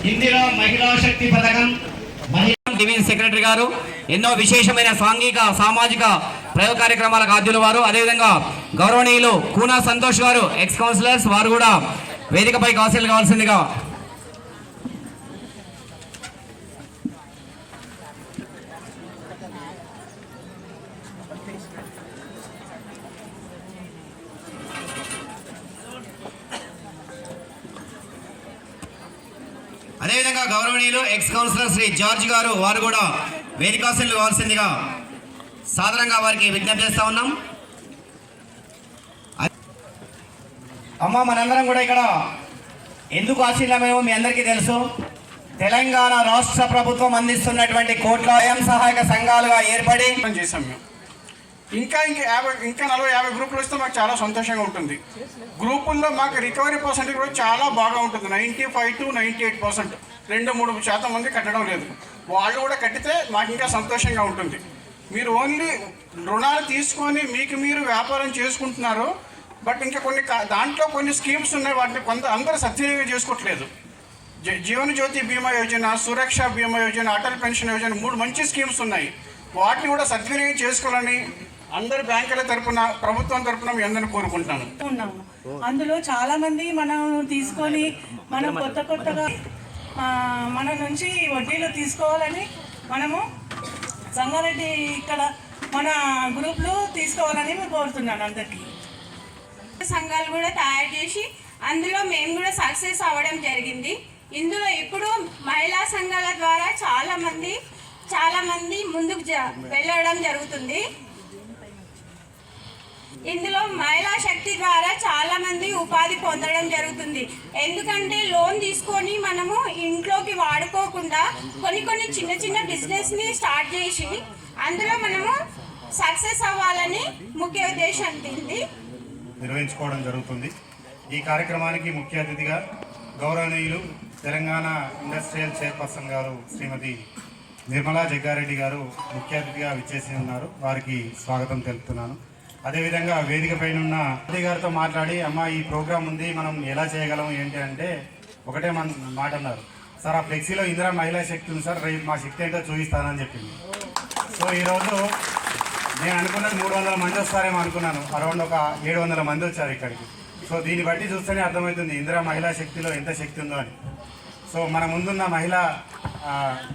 ఇందిరా మహిళా శక్తి పథకం division secretary గారు ఎన్నో విశేషమైన సాంఘిక సామాజిక ప్రయోగ కార్యక్రమాలకు ఆద్యులు వారు, అదేవిధంగా గౌరవనీయులు కూనా సంతోష్ గారు ఎక్స్ కౌన్సిలర్స్, వారు కూడా వేదికపై కాసిల్ కావాల్సిందిగా. అదేవిధంగా గౌరవనీయులు ఎక్స్ కౌన్సిలర్ శ్రీ జార్జ్ గారు, వారు కూడా వేదికాశీలు కావాల్సిందిగా సాధారణంగా వారికి విజ్ఞప్తి చేస్తా ఉన్నాం. అమ్మ, మనందరం కూడా ఇక్కడ ఎందుకు ఆశీర్వాదమేమో మీ అందరికీ తెలుసు. తెలంగాణ రాష్ట్ర ప్రభుత్వం అందిస్తున్నటువంటి కోట్ల స్వయం సహాయక సంఘాలుగా ఏర్పడి చేసాం మేము. ఇంకా 40-50 గ్రూపులు వస్తే మాకు చాలా సంతోషంగా ఉంటుంది. గ్రూపుల్లో మాకు రికవరీ పర్సెంటేజ్ కూడా చాలా బాగా ఉంటుంది. 95 to 98%. 2-3% మంది కట్టడం లేదు. వాళ్ళు కూడా కట్టితే మాకు ఇంకా సంతోషంగా ఉంటుంది. మీరు ఓన్లీ రుణాలు తీసుకొని మీకు మీరు వ్యాపారం చేసుకుంటున్నారు. బట్ ఇంకా దాంట్లో కొన్ని స్కీమ్స్ ఉన్నాయి, వాటిని అందరూ సద్వినియోగం చేసుకోవట్లేదు. జీవన జ్యోతి బీమా యోజన, సురక్ష బీమా యోజన, అటల్ పెన్షన్ యోజన, 3 మంచి స్కీమ్స్ ఉన్నాయి. వాటిని కూడా సద్వినియోగం చేసుకోవాలని అందరు బ్యాంకుల తరపున, ప్రభుత్వం తరపున మీ అందరిని కోరుకుంటున్నాను. అందులో చాలా మంది మనం తీసుకొని మనం కొత్తగా మన నుంచి వడ్డీలో తీసుకోవాలని మనము సంగారెడ్డి ఇక్కడ మన గ్రూప్లో తీసుకోవాలని కోరుతున్నాను. అందరికీ సంఘాలు కూడా తయారు చేసి అందులో మేము కూడా సక్సెస్ అవ్వడం జరిగింది. ఇందులో ఇప్పుడు మహిళా సంఘాల ద్వారా చాలా మంది ముందుకు వెళ్ళడం జరుగుతుంది. ఇందులో మహిళా శక్తి ద్వారా చాలా మంది ఉపాధి పొందడం జరుగుతుంది. ఎందుకంటే లోన్ తీసుకొని మనము ఇంట్లోకి వాడుకోకుండా కొన్ని చిన్న బిజినెస్ని స్టార్ట్ చేసి అందులో మనము సక్సెస్ అవ్వాలని ముఖ్య ఉద్దేశం నిర్వహించుకోవడం జరుగుతుంది. ఈ కార్యక్రమానికి ముఖ్య అతిథిగా గౌరవనీయులు తెలంగాణ ఇండస్ట్రియల్ చైర్పర్సన్ గారు శ్రీమతి నిర్మలా జగ్గారెడ్డి గారు ముఖ్య అతిథిగా విచ్చేసి ఉన్నారు. వారికి స్వాగతం తెలుపుతున్నాను. అదేవిధంగా వేదిక పైన ఉన్న అతిథి గారితో మాట్లాడి, అమ్మ ఈ ప్రోగ్రాం ఉంది, మనం ఎలా చేయగలం ఏంటి అంటే ఒకటే మాట అన్నారు, సార్ ఆ ఫ్లెక్సీలో ఇందిరా మహిళా శక్తి ఉంది సార్, రేపు మా శక్తి ఏంటో చూపిస్తానని చెప్పింది. సో ఈరోజు నేను అనుకున్నది 300 మంది వస్తారేమో అనుకున్నాను. అరౌండ్ ఒక 700 మంది వచ్చారు ఇక్కడికి. సో దీన్ని బట్టి చూస్తేనే అర్థమవుతుంది ఇందిరా మహిళా శక్తిలో ఎంత శక్తి ఉందో అని. సో మన ముందున్న మహిళా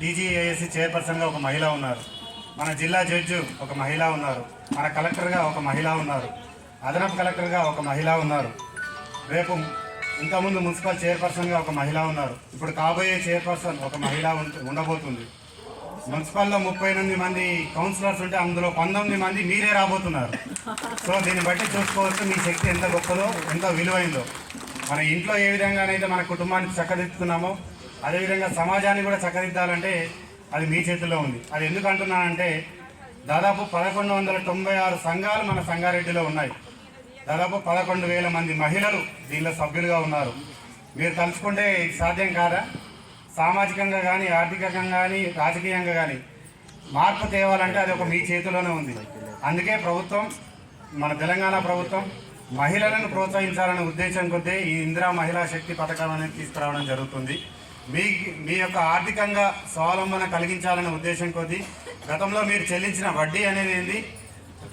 DGASC చైర్పర్సన్గా ఒక మహిళ ఉన్నారు, మన జిల్లా జడ్జి ఒక మహిళ ఉన్నారు, మన కలెక్టర్గా ఒక మహిళ ఉన్నారు, అదనపు కలెక్టర్గా ఒక మహిళ ఉన్నారు, రేపు ఇంతకుముందు మున్సిపల్ చైర్పర్సన్గా ఒక మహిళ ఉన్నారు, ఇప్పుడు కాబోయే చైర్పర్సన్ ఒక మహిళ ఉండబోతుంది. మున్సిపల్లో 38 మంది కౌన్సిలర్స్ ఉంటే అందులో 19 మంది మీరే రాబోతున్నారు. సో దీన్ని బట్టి చూసుకోవచ్చు మీ శక్తి ఎంత గొప్పదో, ఎంత విలువైందో. మన ఇంట్లో ఏ విధంగానైతే మన కుటుంబాన్ని చక్కదిద్దుతున్నామో అదేవిధంగా సమాజాన్ని కూడా చక్కదిద్దాలంటే అది మీ చేతుల్లో ఉంది. అది ఎందుకు అంటున్నానంటే దాదాపు 1196 సంఘాలు మన సంగారెడ్డిలో ఉన్నాయి. దాదాపు 11,000 మంది మహిళలు దీనిలో సభ్యులుగా ఉన్నారు. మీరు తలుచుకుంటే సాధ్యం కాదా? సామాజికంగా కానీ, ఆర్థికంగా కానీ, రాజకీయంగా కానీ మార్పు తేవాలంటే అది ఒక మీ చేతిలోనే ఉంది. అందుకే ప్రభుత్వం, మన తెలంగాణ ప్రభుత్వం మహిళలను ప్రోత్సహించాలనే ఉద్దేశం కొద్దీ ఈ ఇందిరా మహిళా శక్తి పథకం అనేది తీసుకురావడం జరుగుతుంది. మీ యొక్క ఆర్థికంగా స్వావలంబన కలిగించాలనే ఉద్దేశం కొద్దీ గతంలో మీరు చెల్లించిన వడ్డీ అనేది ఏంది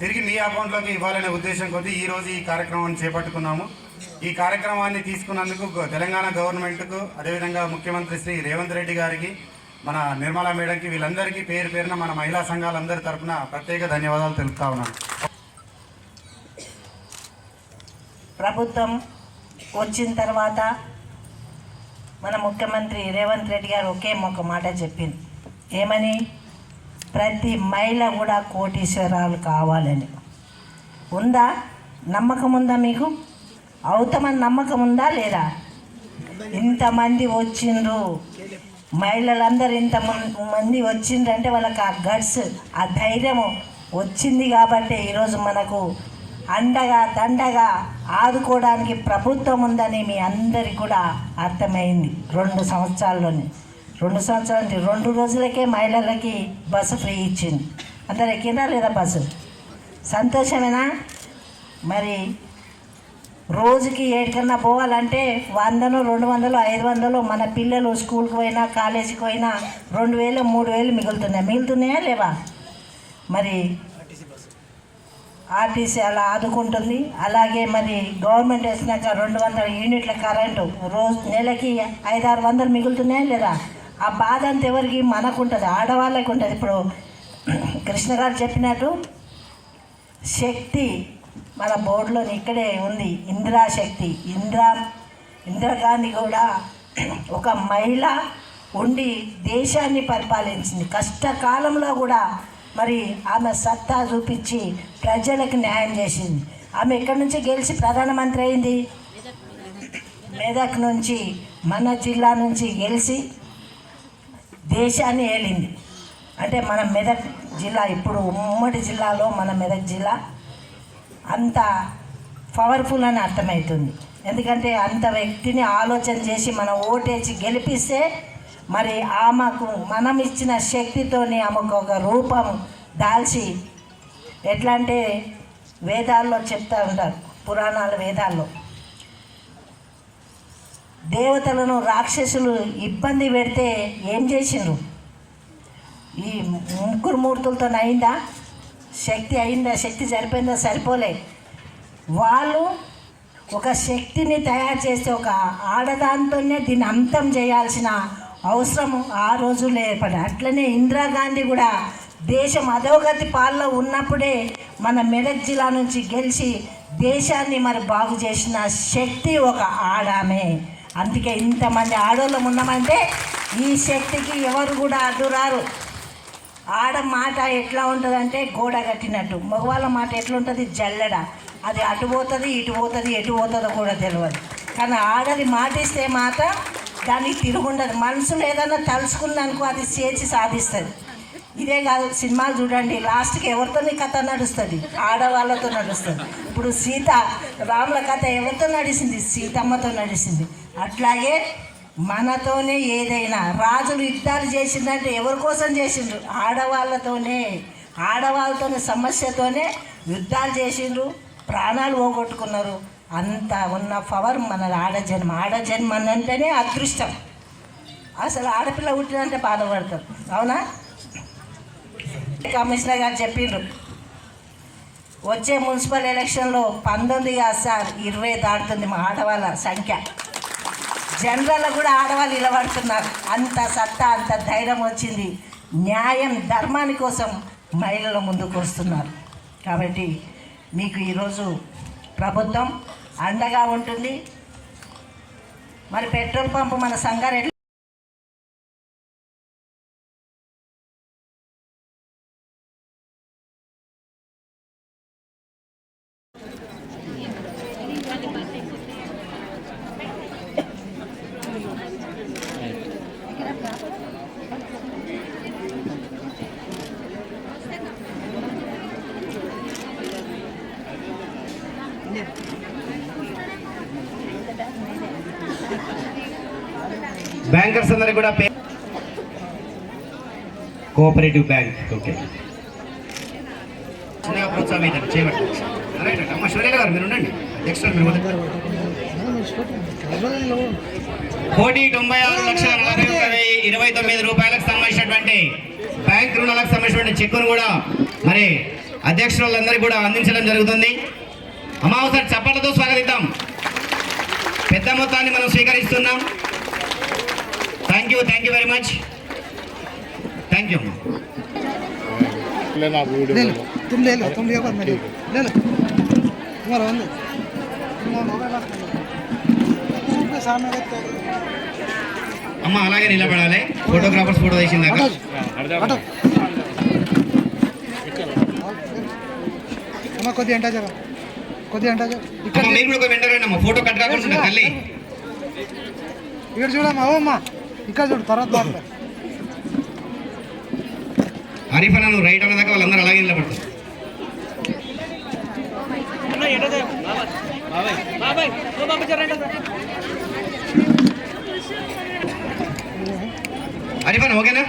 తిరిగి మీ అకౌంట్లోకి ఇవ్వాలనే ఉద్దేశం కొద్దీ ఈరోజు ఈ కార్యక్రమాన్ని చేపట్టుకున్నాము. ఈ కార్యక్రమాన్ని తీసుకున్నందుకు తెలంగాణ గవర్నమెంట్కు, అదేవిధంగా ముఖ్యమంత్రి శ్రీ రేవంత్ రెడ్డి గారికి, మన నిర్మలా మేడంకి, వీళ్ళందరికీ పేరు పేరున మన మహిళా సంఘాలందరి తరఫున ప్రత్యేక ధన్యవాదాలు తెలుపుతా ఉన్నాను. ప్రభుత్వం వచ్చిన తర్వాత మన ముఖ్యమంత్రి రేవంత్ రెడ్డి గారు ఒకే ఒక మాట చెప్పింది, ఏమని? ప్రతి మహిళ కూడా కోటీశ్వరాలు కావాలని. ఉందా? నమ్మకం ఉందా మీకు? అవుతామని నమ్మకం ఉందా లేదా? ఇంతమంది వచ్చిండ్రు, మహిళలందరూ ఇంతమంది వచ్చిండ్రంటే వాళ్ళకి ఆ గట్స్, ఆ ధైర్యము వచ్చింది కాబట్టి ఈరోజు మనకు అండగా దండగా ఆదుకోవడానికి ప్రభుత్వం ఉందని మీ అందరికీ కూడా అర్థమైంది. 2 సంవత్సరాల్లోనే 2 రోజులకే మహిళలకి బస్సు ఫ్రీ ఇచ్చింది. అందరు ఎక్కిందా లేదా బస్సు? సంతోషమేనా? మరి రోజుకి ఏడికన్నా పోవాలంటే 100, 200, 500 మన పిల్లలు స్కూల్కి పోయినా కాలేజీకి పోయినా 2000, 3000 మిగులుతున్నాయా లేవా? మరి ఆర్టీసీ అలా ఆదుకుంటుంది. అలాగే మరి గవర్నమెంట్ వేసినాక 200 యూనిట్ల కరెంటు రోజు నెలకి 500-600 మిగులుతున్నాయా లేదా? ఆ బాధ అంతా ఎవరికి? మనకు ఉంటుంది, ఆడవాళ్ళకి ఉంటుంది. ఇప్పుడు కృష్ణ గారు చెప్పినట్టు శక్తి మన బోర్డులోని ఇక్కడే ఉంది, ఇందిరాశక్తి. ఇందిరాగాంధీ కూడా ఒక మహిళ ఉండి దేశాన్ని పరిపాలించింది. కష్టకాలంలో కూడా మరి ఆమె సత్తా చూపించి ప్రజలకు న్యాయం చేసింది. ఆమె ఎక్కడి నుంచి గెలిచి ప్రధానమంత్రి అయింది? మెదక్ నుంచి, మన జిల్లా నుంచి గెలిచి దేశాన్ని ఏలింది. అంటే మన మెదక్ జిల్లా ఇప్పుడు ఉమ్మడి జిల్లాలో మన మెదక్ జిల్లా అంత పవర్ఫుల్ అని అర్థమవుతుంది. ఎందుకంటే అంత వ్యక్తిని ఆలోచన చేసి మనం ఓటేసి గెలిపిస్తే మరి ఆమెకు మనం ఇచ్చిన శక్తితోని ఆమెకు ఒక రూపం దాల్చి, ఎట్లా అంటే వేదాల్లో చెప్తూ ఉంటారు, పురాణాలు వేదాల్లో దేవతలను రాక్షసులు ఇబ్బంది పెడితే ఏం చేసిండ్రు? ఈ 3 మూర్తులతో అయిందా? శక్తి అయిందా? శక్తి సరిపోయిందా? సరిపోలే. వాళ్ళు ఒక శక్తిని తయారు చేస్తే ఒక ఆడదాంతోనే దీన్ని అంతం చేయాల్సిన అవసరం ఆ రోజుల్లో ఏర్పడింది. అట్లనే ఇందిరాగాంధీ కూడా దేశం అధోగతి పాలలో ఉన్నప్పుడే మన మెదక్ జిల్లా నుంచి గెలిచి దేశాన్ని మరి బాగు చేసిన శక్తి ఒక ఆడామే. అందుకే ఇంతమంది ఆడోళ్ళం ఉన్నామంటే ఈ శక్తికి ఎవరు కూడా అడ్డురారు. ఆడ మాట ఎట్లా ఉంటుందంటే గోడ కట్టినట్టు, మగవాళ్ళ మాట ఎట్లుంటుంది? జల్లెడ. అది అటు పోతుంది, ఇటు పోతుంది, ఎటు పోతుందో కూడా తెలియదు. కానీ ఆడది మాటిస్తే మాత్రం దానికి తిరుగుండదు. మనసులో ఏదన్నా తలుసుకుందనుకో అది చేసి సాధిస్తుంది. ఇదే కాదు, సినిమాలు చూడండి, లాస్ట్కి ఎవరితో కథ నడుస్తుంది? ఆడవాళ్ళతో నడుస్తుంది. ఇప్పుడు రాముల కథ ఎవరితో నడిచింది? సీతమ్మతో నడిచింది. అట్లాగే మనతోనే ఏదైనా రాజులు యుద్ధాలు చేసిందంటే ఎవరి కోసం చేసిండ్రు? ఆడవాళ్ళతోనే. ఆడవాళ్ళతోనే సమస్యతోనే యుద్ధాలు చేసిండ్రు, ప్రాణాలు పోగొట్టుకున్నారు. అంత ఉన్న పవర్ మన ఆడజన్మ. ఆడజన్మ అంటేనే అదృష్టం. అసలు ఆడపిల్ల పుట్టినంటే బాధపడతారు, అవునా? కమిషనర్ గారు చెప్పిండ్రు, వచ్చే మున్సిపల్ ఎలక్షన్లో 19 కాదు సార్, 20 దాటుతుంది మా ఆడవాళ్ళ సంఖ్య. జనరల్లో కూడా ఆడవాళ్ళు నిలబడుతున్నారు. అంత సత్తా, అంత ధైర్యం వచ్చింది. న్యాయం, ధర్మాని కోసం మహిళలు ముందుకు వస్తున్నారు. కాబట్టి మీకు ఈరోజు ప్రభుత్వం అండగా ఉంటుంది. మరి పెట్రోల్ పంపు మన సంగారెడ్డి బ్యాంకర్స్ అందరికి కూడా కోఆపరేటివ్ బ్యాంక్ ఓకే చిన్నగా ప్రోత్సాహం చేయబట్టి అమ్మ శౌర్య గారు మీరు ఉండండి. నెక్స్ట్ మీరు 1,96,40,29 రూపాయలకు సంబంధించినటువంటి బ్యాంక్ రుణాలకు సంబంధించినటువంటి చెక్కును కూడా మరి అధ్యక్షులందరికీ కూడా అందించడం జరుగుతుంది. అమ్మ ఒకసారి చప్పట్లతో స్వాగతిద్దాం. పెద్ద మొత్తాన్ని మనం స్వీకరిస్తున్నాం. Thank you very much. Thank you. అమ్మ అలాగే నిలబడాలి, ఫోటోగ్రాఫర్స్ ఫోటో తీసిందాక. కొద్దిగా మీరు కూడా వెంటనే అమ్మ ఫోటో కట్ కాకుండా తల్లి ఇక్కడ చూడమ్మా. అమ్మా ఇక్కడ చూడు, తర్వాత హరీఫ్ అన్న నువ్వు రైట్ అన్నదాకా వాళ్ళందరూ అలాగే నిలబడతారు. హరీఫ్ అన్న ఓకేనా?